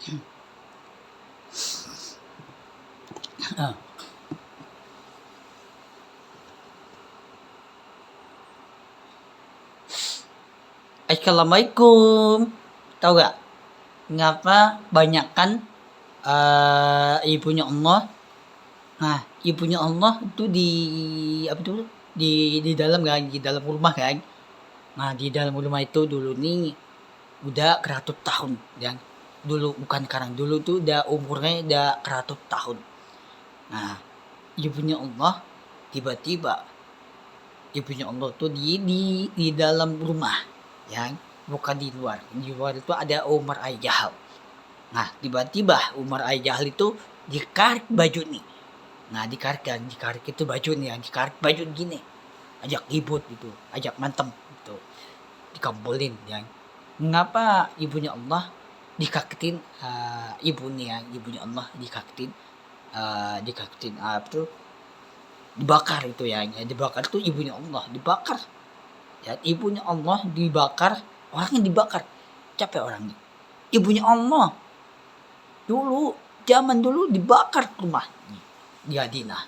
Ah. Assalamualaikum. Tahu gak ngapa banyak kan ibunya Allah? Nah, ibunya Allah itu di apa tuh? Di dalam kan, di dalam rumah kan. Nah, di dalam rumah itu dulu nih udah keratus tahun ya. Dulu bukan sekarang, dulu tuh udah umurnya udah keratus tahun. Nah, ibunya Allah tiba-tiba ibunya Allah tuh di dalam rumah ya, bukan di luar. Di luar itu ada Umar Al-Jahal. Nah, tiba-tiba Umar Al-Jahal itu dikarik baju nih. Nah, dikarik itu baju nih, dikarik baju gini. Ajak ribut gitu, ajak mantem gitu. Dikampulin ya. Mengapa ibunya Allah dikagetin ibu nih ya, ibunya Allah dikagetin apa tuh dibakar itu ya, dibakar tuh ibunya Allah dibakar ya, ibunya Allah dibakar, orangnya dibakar, capek orangnya, ibunya Allah dulu zaman dulu dibakar rumah di Adina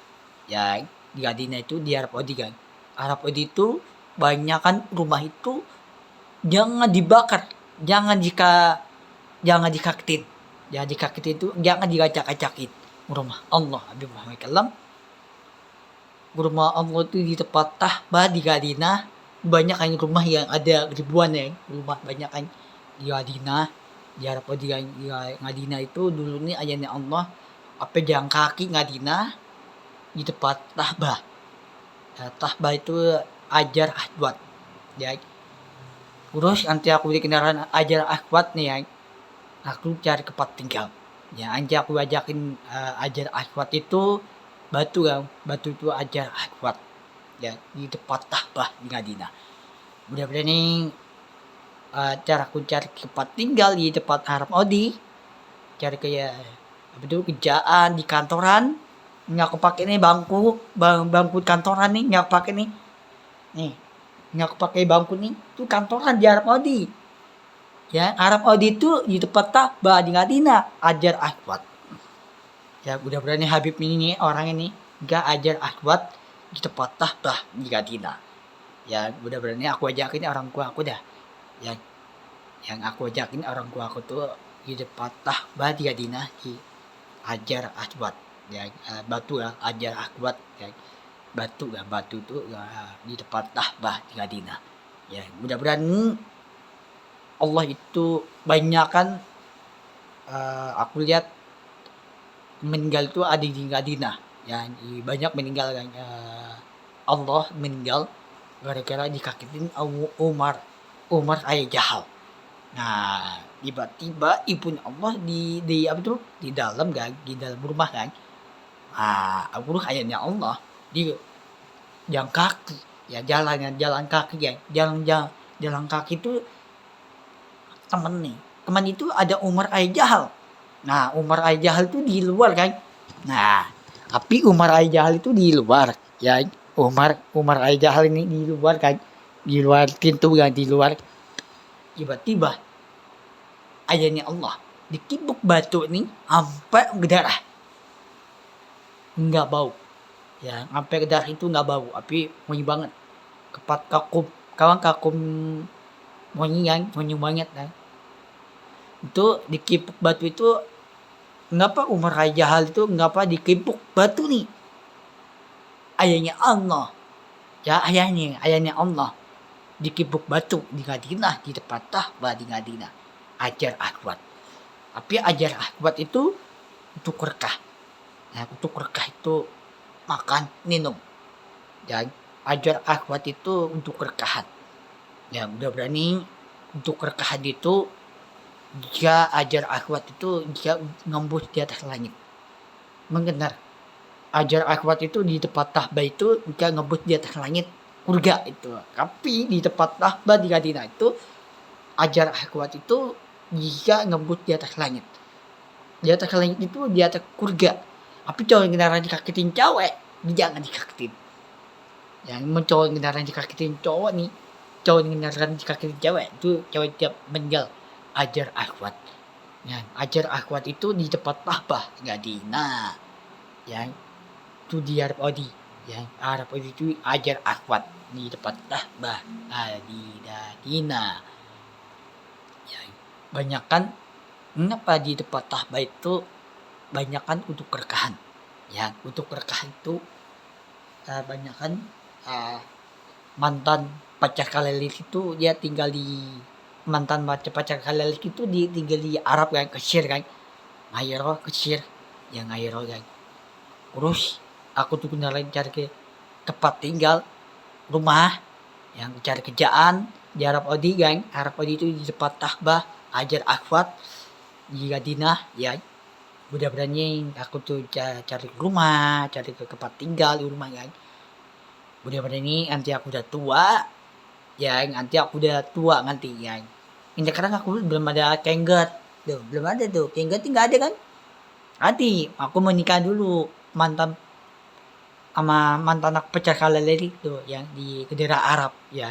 ya, di Adina itu di Arab Saudi kan. Arab Saudi itu banyak kan rumah itu jangan dibakar, jangan dikagetin ya, dikagetin itu jangan digacak-gacakin rumah Allah Habib Muhammad Kalam. Rumah Allah itu di tempat Tahba di Gadina, banyak kan rumah yang ada ribuan ya, rumah banyak kan di Gadina, di Arab di Gadina itu dulu nih ayahnya Allah apa jalan kaki Gadina di tempat Tahba. Ya, Tahba itu ajar ahwat ya. Terus nanti aku di kendaraan ajar ahwat nih ya, aku cari tempat tinggal. Ya, nanti aku ajakin ajar ahwat itu batu kan, batu itu ajar ahwat ya di tempat Tahbah di Madinah. Mudah-mudahan nih cara aku cari tempat tinggal di tempat Arab Saudi, cari kayak apa itu kerjaan di kantoran, nggak aku pakai nih bangku kantoran nih, nggak pakai nih nggak aku pakai bangku nih, itu kantoran di Arab Saudi. Ya, Arab Saudi itu di tempat Tahbah di Madinah ajar akhwat. Ya, mudah-mudahan nih Habib ini orang ini nggak ajar akhwat di tempat Tahbah di Madinah. Ya, mudah-mudahan aku ajakin orang tua aku dah. Ya, yang aku ajakin orang tua aku tuh di depan Tahbah di Madinah di ajar akhwat. Ya, batu lah ajar akhwat ya. Batu tuh ya, di depan Tahbah di Madinah. Ya, mudah-mudahan Allah itu banyak kan aku lihat meninggal tuh ada di Madinah ya, banyak meninggal kan Allah meninggal gara-gara dikagetin Umar ayah Jahal. Nah, tiba-tiba ibunya Allah di apa tuh di dalam kan, di dalam rumah kan. Ah, aku ayahnya Allah di jalan kaki ya, jalan kaki ya, jalan kaki itu teman itu ada Umar ayah Jahal. Nah, Umar ayah Jahal itu di luar kan. Nah, tapi Umar ayah Jahal itu di luar ya. Umar ayah Jahal ini di luar kan, di luar pintu kan, di luar. Tiba-tiba ayahnya Allah dikibuk batu nih sampai berdarah, nggak bau ya, sampai berdarah itu nggak bau, tapi wangi banget, kepat kakum kawan kakum, wangi banget kan. Itu dikibuk batu itu, ngapa Umar Jahal itu ngapa dikibuk batu nih ayahnya Allah ya, ayahnya Allah dikibuk batu di Madinah di depan Tahbah di Madinah ajar akhwat. Tapi ajar akhwat itu untuk rekah. Nah, untuk rekah itu makan minum dan ajar akhwat itu untuk rekahan ya. Udah berani untuk rekahan itu jika ajar akhwat itu jika ngembus di atas langit mengenar. Ajar akhwat itu di tempat Tahbah itu jika ngembus di atas langit surga itu. Tapi di tempat Tahbah di Madinah itu ajar akhwat itu jika ngembus di atas langit. Di atas langit itu di atas surga. Tapi cowok yang kendaraan dikagetin cewek, jangan dikagetin. Yang mencowok kendaraan dikagetin cowok nih, cowok yang kendaraan dikagetin cewek itu cewek tiap meninggal ajar akhwat. Yan, ajar akhwat itu di tempat Ka'bah, nggak di nah, yang itu di Arab Saudi. Yang Arab Saudi itu ajar akhwat di tempat Ka'bah, di Madinah. Yang banyakan mengapa di tempat Ka'bah itu banyakan untuk berkahan. Ya, untuk berkahan itu banyakan mantan pacar kalelik itu dia tinggal di mantan pacar kalelik itu tinggal di Arab kan, Kesir kan, Ngairo Kesir, yang Ngairo kan. Terus aku tuh kenalin cari ke tempat tinggal rumah yang cari kerjaan di Arab Saudi kan. Arab Saudi itu di tempat Ka'bah ajar akhwat di Madinah ya. Udah berani aku tuh cari rumah, cari ke tempat tinggal di rumah kan. Udah berani nanti aku udah tua ya, nanti aku udah tua nanti ya. Ini sekarang aku belum ada kengget tuh, belum ada tuh kengget nggak ada kan. Nanti aku menikah dulu sama mantan aku pacar kalalelik tuh yang di daerah Arab ya.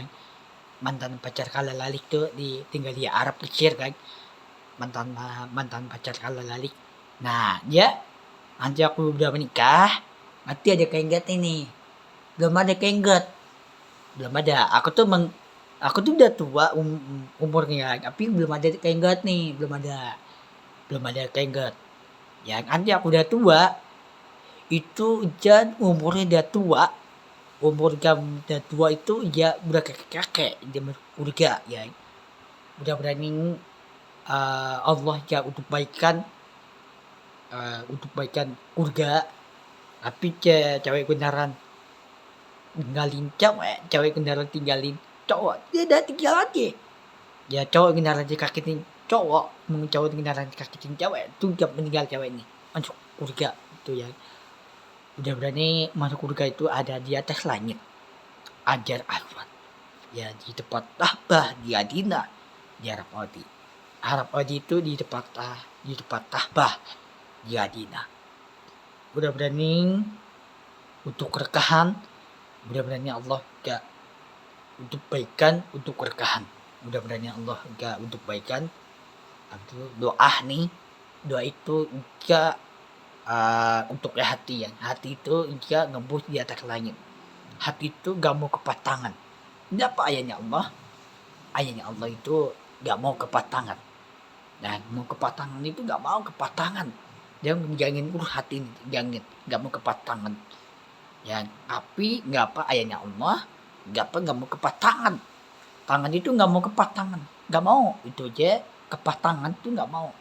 Mantan pacar kalalelik tuh tinggal di Arab kecil kan. Mantan pacar kalalelik. Nah dia nanti aku udah menikah, nanti ada kengget ini. Belum ada kengget, belum ada. Aku tuh udah tua umurnya, tapi belum ada kengget nih, belum ada kengget. Ya nanti aku udah tua, itu jan umurnya udah tua, umur kamu udah tua itu ya udah kakek dia surga ya. Udah berani Allah ya untuk baikan surga. Tapi cewek beneran tinggalin cewek beneran tinggalin cowok, dia udah tinggal aja. Ya cowok beneran dikakitin cowok, cowok beneran dikakitin cewek, tuh gak meninggal cewek ini masuk surga itu ya. Udah berani masuk surga itu ada di atas langit, ajar akhwat ya di tempat Ka'bah di Madinah di Arab Saudi. Arab Saudi itu di tempat Ka'bah di Madinah. Udah berani untuk rekahan, udah berani Allah gak untuk baikan, untuk berkahan. Udah berani Allah gak untuk baikan. Itu doa nih, doa itu gak untuk hati ya. Hati itu gak nembus di atas langit. Hati itu gak mau kepatangan. Ini apa ayatnya Allah? Ayatnya Allah itu gak mau kepatangan. Dan mau kepatangan itu gak mau kepatangan. Dia menjangin hati ini, jangan gak mau kepatangan. Ya, tapi gak apa ayatnya Allah, gak mau kepatangan. Tangan itu gak mau kepatangan, gak mau itu aja. Kepatangan itu gak mau.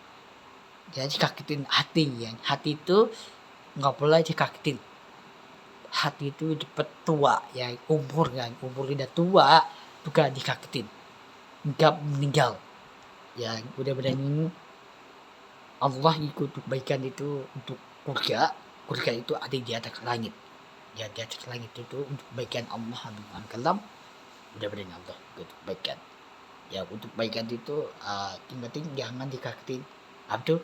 Jadi kakitin hati ya. Hati itu gak boleh dikakitin. Hati itu cepet tua ya, umur udah tua juga dikakitin, gak meninggal ya. Udah berani Allah ikut kebaikan itu untuk surga itu ada di atas langit ya. Di atas langit itu untuk kebaikan Allah Subhanahu kalam. Udah berani Allah untuk kebaikan ya. Untuk kebaikan itu tinggal jangan dikakitin abdu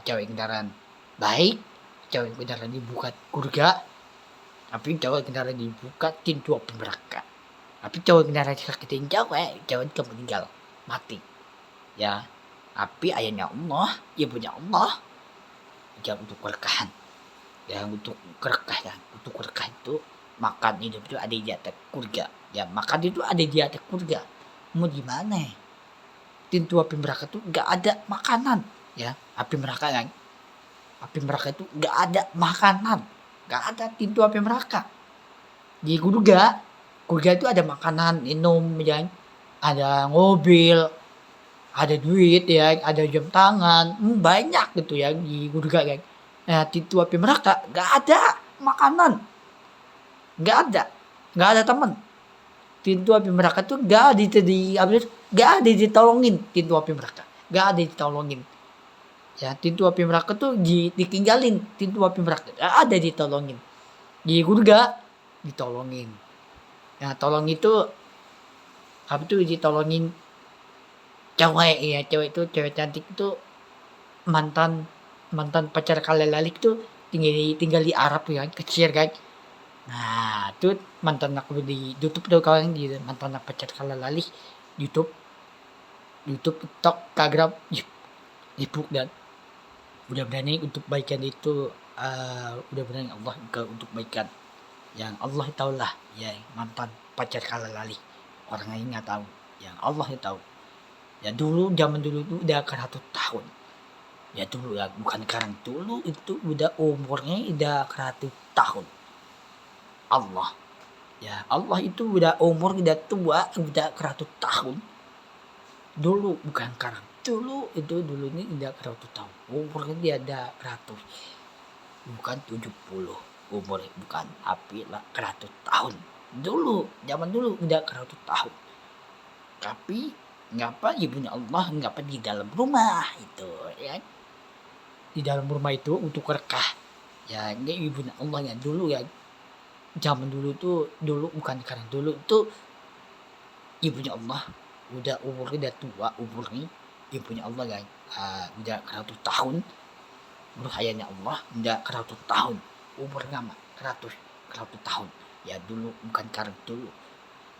cewek kendaraan baik, cewek kendaraan dibuka surga, tapi cewek kendaraan dibuka pintu api neraka. Tapi cewek kendaraan dikakitin cewek itu meninggal mati ya. Tapi ayatnya Allah, ya punya Allah ya untuk berkahan ya, untuk berkah ya. Untuk berkah itu makan hidup itu ada di atas surga ya. Makan itu ada di atas surga. Mau gimana? Pintu api neraka itu gak ada makanan ya. Api neraka kan, api neraka itu gak ada makanan, gak ada pintu api neraka. Di surga itu ada makanan, minum ya, ada mobil, ada duit ya, ada jam tangan, banyak gitu ya di surga kan. Nah, pintu api neraka gak ada makanan, gak ada teman. Pintu api neraka tuh gak ada ditolongin. Pintu api neraka gak ada ditolongin ya. Pintu api neraka tuh ditinggalin. Pintu api neraka gak ada ditolongin. Di surga ditolongin ya. Tolong itu apa tuh? Ditolongin cewek ya. Cewek itu, cewek cantik itu mantan pacar kalalelik tuh tinggal di Arab ya, kecil kan. Nah, itu mantan aku di YouTube tuh, kalau yang di mantan aku pacar kalalelik YouTube. YouTube, TikTok, Instagram, Facebook dan udah berani untuk baikan itu udah berani Allah ke untuk baikan yang Allah tahulah ya mantan pacar kala lali orang lain nggak tahu yang Allah tahu ya dulu zaman dulu itu udah 100 tahun ya dulu ya bukan sekarang dulu itu udah umurnya udah 100 tahun Allah ya Allah itu udah umur udah tua udah 100 tahun dulu bukan sekarang dulu itu dulu ini udah 100 tahun umurnya dia ada 100 bukan 70 umurnya bukan tapi lah 100 tahun dulu zaman dulu udah 100 tahun tapi ngapa ibunya Allah ngapa di dalam rumah itu ya di dalam rumah itu untuk rekah ya ini ibunya Allah ya dulu ya zaman dulu tuh dulu bukan sekarang dulu tuh ibunya Allah udah umurnya udah tua umurnya ibunya Allah kan udah 100 tahun menurut ayahnya Allah udah 100 tahun umurnya mah 100 tahun ya dulu bukan sekarang dulu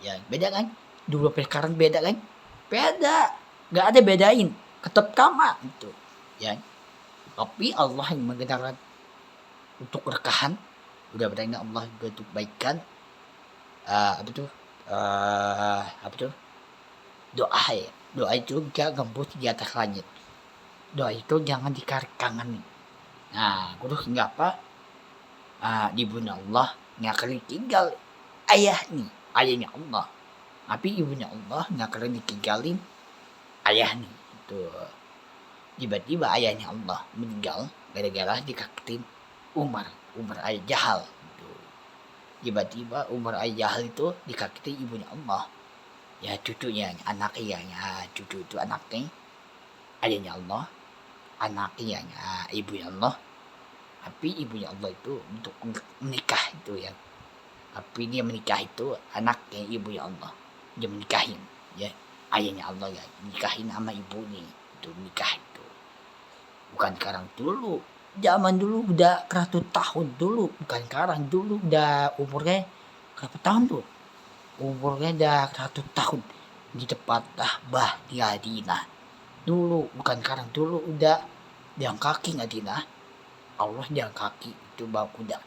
ya beda kan dulu sampai sekarang beda kan beda nggak ada bedain tetap sama itu ya tapi Allah yang menggerakkan untuk rekahan udah berani Allah untuk baikan apa tuh doa ya doa itu gak gembus di atas langit doa itu jangan dikarik kangen nih nah terus nggak apa ibunya Allah nggak akan ditinggal ayahnya Allah tapi ibunya Allah nggak akan ditinggalin ayah nih itu tiba-tiba ayahnya Allah meninggal gara-gara dikakitin Umar ayah Jahal itu tiba-tiba Umar ayah Jahal itu dikakitin ibunya Allah ya cucunya anaknya ya cucu itu anaknya ayahnya Allah anaknya ya ibunya Allah tapi ibunya Allah itu untuk menikah itu ya tapi dia menikah itu anaknya ibunya Allah dia menikahin ya ayahnya Allah ya nikahin sama ibunya itu nikah itu bukan sekarang dulu zaman dulu udah 100 tahun dulu bukan sekarang dulu udah umurnya berapa tahun tuh umurnya udah 100 tahun di tempat Ka'bah di Madinah dulu bukan sekarang dulu udah jalan kaki Madinah Allah jalan kaki itu bawa kuda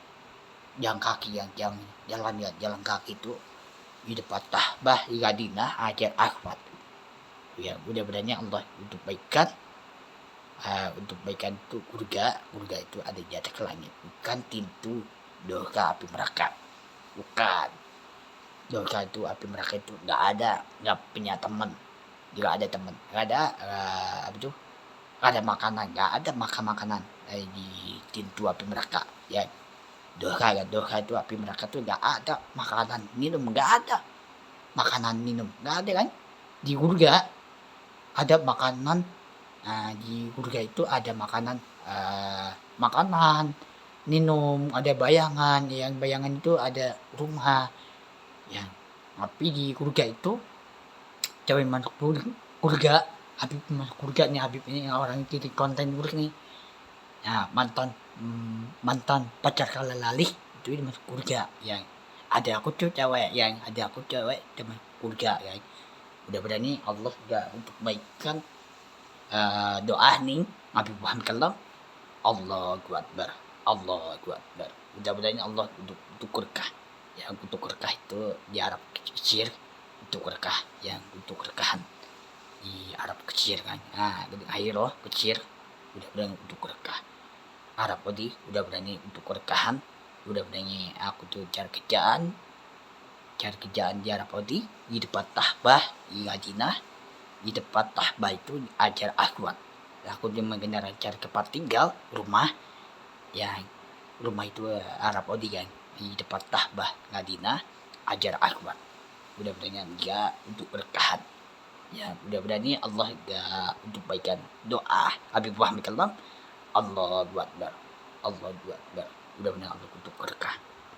jalan kaki yang jalan kaki itu di depan Ka'bah di Madinah Hajar Aswad ya udah berani Allah untuk baikan itu surga itu ada di atas langit bukan pintu dosa api neraka bukan dosa itu api neraka itu nggak punya teman nggak ada teman nggak ada nggak ada makanan nggak ada makanan di pintu api neraka ya dosa itu api neraka tuh nggak ada makanan minum nggak ada makanan minum nggak ada kan di surga ada makanan di surga itu ada makanan minum ada bayangan yang bayangan itu ada rumah ya tapi di surga itu cewek masuk surga Habib masuk surga nih Habib ini orang itu di konten buruk nih ya mantan pacar kala lali itu dia masuk surga yang ada aku tuh cewek teman surga ya udah berani Allah udah untuk baikkan doa nih Nabi Muhammad kalam Allahu Akbar udah berani Allah untuk berkah yang untuk berkah itu di Arab kecil untuk berkah yang untuk berkahan di Arab kecil kan air loh kecil udah berani untuk berkah Arab tadi udah berani untuk berkahan udah berani aku tuh cari kerjaan di Arab tadi di depan Ka'bah di Madinah di depan Ka'bah itu Hajar Aswad aku dia mengenal cari tempat tinggal rumah ya rumah itu Arab tadi kan di depan Ka'bah Madinah Hajar Aswad udah berani dia untuk berkahan ya udah berani Allah ya untuk baikan doa Habib Muhammad kalam Allahu Akbar udah benar Allah untuk berkah